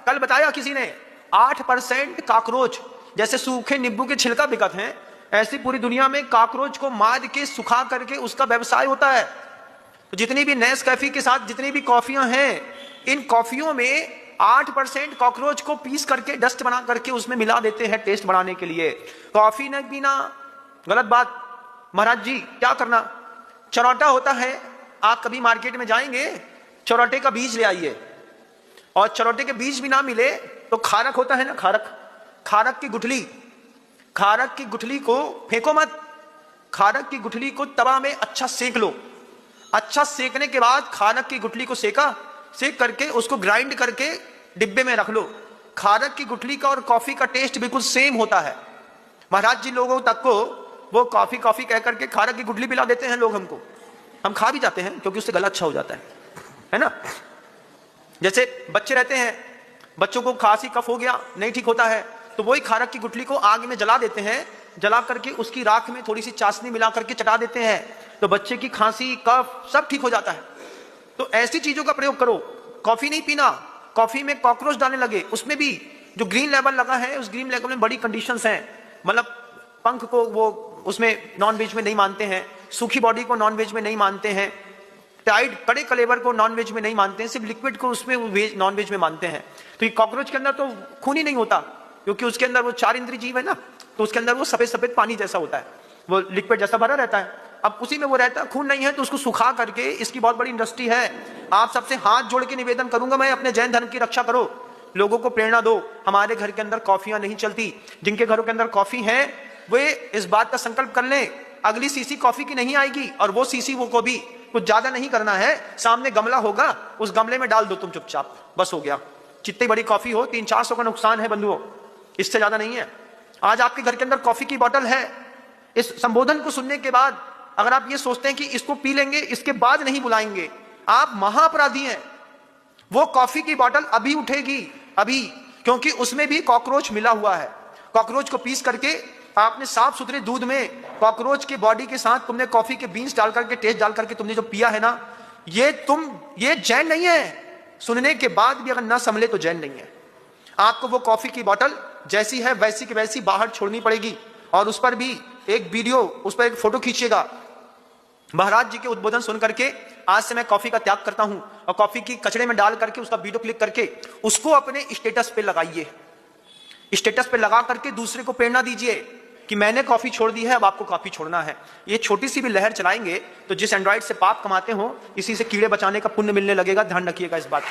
कल बताया किसी ने 8% काकरोच, जैसे सूखे नींबू के छिलका बिकत हैं, ऐसी पूरी दुनिया में काकरोच को मार के सुखा करके उसका व्यवसाय होता है। तो जितनी भी नेस्कैफे के साथ जितनी भी कॉफियां हैं, इन कॉफियों में 8% कॉकरोच को पीस करके डस्ट बना करके उसमें मिला देते हैं टेस्ट बढ़ाने के लिए। कॉफी नहीं पीना गलत बात। महाराज जी क्या करना, चरौटा होता है, आप कभी मार्केट में जाएंगे चरौटे का बीज ले आइए, और चरौटे के बीज भी ना मिले तो खारक होता है ना, खारक की गुठली, खारक की गुठली को फेंको मत, खारक की गुठली को तवा में अच्छा सेक लो। अच्छा सेकने के बाद खारक की गुठली को सेक करके उसको ग्राइंड करके डिब्बे में रख लो। खारक की गुठली का और कॉफी का टेस्ट बिल्कुल सेम होता है। महाराज जी लोगों तक को वो कॉफी कह करके खारक की गुठली पिला देते हैं लोग हमको, हम खा भी जाते हैं क्योंकि उससे गला अच्छा हो जाता है ना। जैसे बच्चे रहते हैं, बच्चों को खांसी कफ हो गया नहीं ठीक होता है, तो वही खारक की गुठली को आग में जला देते हैं, जला करके उसकी राख में थोड़ी सी चाशनी मिला करके चटा देते हैं, तो बच्चे की खांसी कफ सब ठीक हो जाता है। तो ऐसी चीजों का प्रयोग करो। कॉफी नहीं पीना, कॉफी में कॉकरोच डालने लगे, उसमें भी जो ग्रीन लेबल लगा है उस ग्रीन लेबल में बड़ी कंडीशंस हैं। मतलब पंख को वो उसमें नॉन वेज में नहीं मानते हैं, सूखी बॉडी को नॉन वेज में नहीं मानते हैं, टाइट कड़े कलेवर को नॉन वेज में नहीं मानते हैं, सिर्फ लिक्विड को उसमें वेज नॉन वेज में मानते हैं। तो ये कॉकरोच के अंदर तो खून ही नहीं होता, क्योंकि उसके अंदर वो 4 इंद्रिय जीव है ना, तो उसके अंदर वो सफेद सफेद पानी जैसा होता है, वो लिक्विड जैसा भरा रहता है। अब उसी में वो रहता है, खून नहीं है, तो उसको सुखा करके, इसकी बहुत बड़ी इंडस्ट्री है। आप सबसे हाथ जोड़ के निवेदन करूंगा मैं, अपने जैन धर्म की रक्षा करो, लोगों को प्रेरणा दो। हमारे घर के अंदर कॉफियां नहीं चलती, जिनके घरों के अंदर कॉफी है वे इस बात का संकल्प कर लें, अगली सीसी कॉफी की नहीं आएगी, और वो सीसी वो को भी कुछ ज्यादा नहीं करना है। सामने गमला होगा, उस गमले में डाल दो तुम चुपचाप, बस हो गया। जितनी बड़ी कॉफी हो, 300-400 का नुकसान है बंधुओं, इससे ज्यादा नहीं है। आज आपके घर के अंदर कॉफी की बोतल है, इस संबोधन को सुनने के बाद अगर आप ये सोचते हैं कि इसको पी लेंगे इसके बाद नहीं बुलाएंगे, आप महाअपराधी हैं। वो कॉफी की बोतल अभी उठेगी, अभी, क्योंकि उसमें भी कॉकरोच मिला हुआ है। कॉकरोच को पीस करके आपने साफ सुथरे दूध में कॉकरोच की बॉडी के साथ तुमने कॉफी के बीन्स डाल करके, टेस्ट डाल करके तुमने जो पिया है ना, ये जैन नहीं है। सुनने के बाद भी अगर ना संभले तो जैन नहीं है। आपको वो कॉफी की बोतल जैसी है वैसी की वैसी बाहर छोड़नी पड़ेगी, और उस पर भी एक वीडियो, उस पर एक फोटो खींचिएगा। महाराज जी के उद्बोधन सुन करके आज से मैं कॉफी का त्याग करता हूं, और कॉफी की कचड़े में डाल करके उसका वीडियो क्लिक करके उसको अपने स्टेटस पे लगाइए। स्टेटस पे लगा करके दूसरे को प्रेरणा दीजिए कि मैंने कॉफी छोड़ दी है, अब आपको कॉफी छोड़ना है। ये छोटी सी भी लहर चलाएंगे तो जिस एंड्रॉइड से पाप कमाते हो, इसी से कीड़े बचाने का पुण्य मिलने लगेगा। ध्यान रखिएगा इस बात।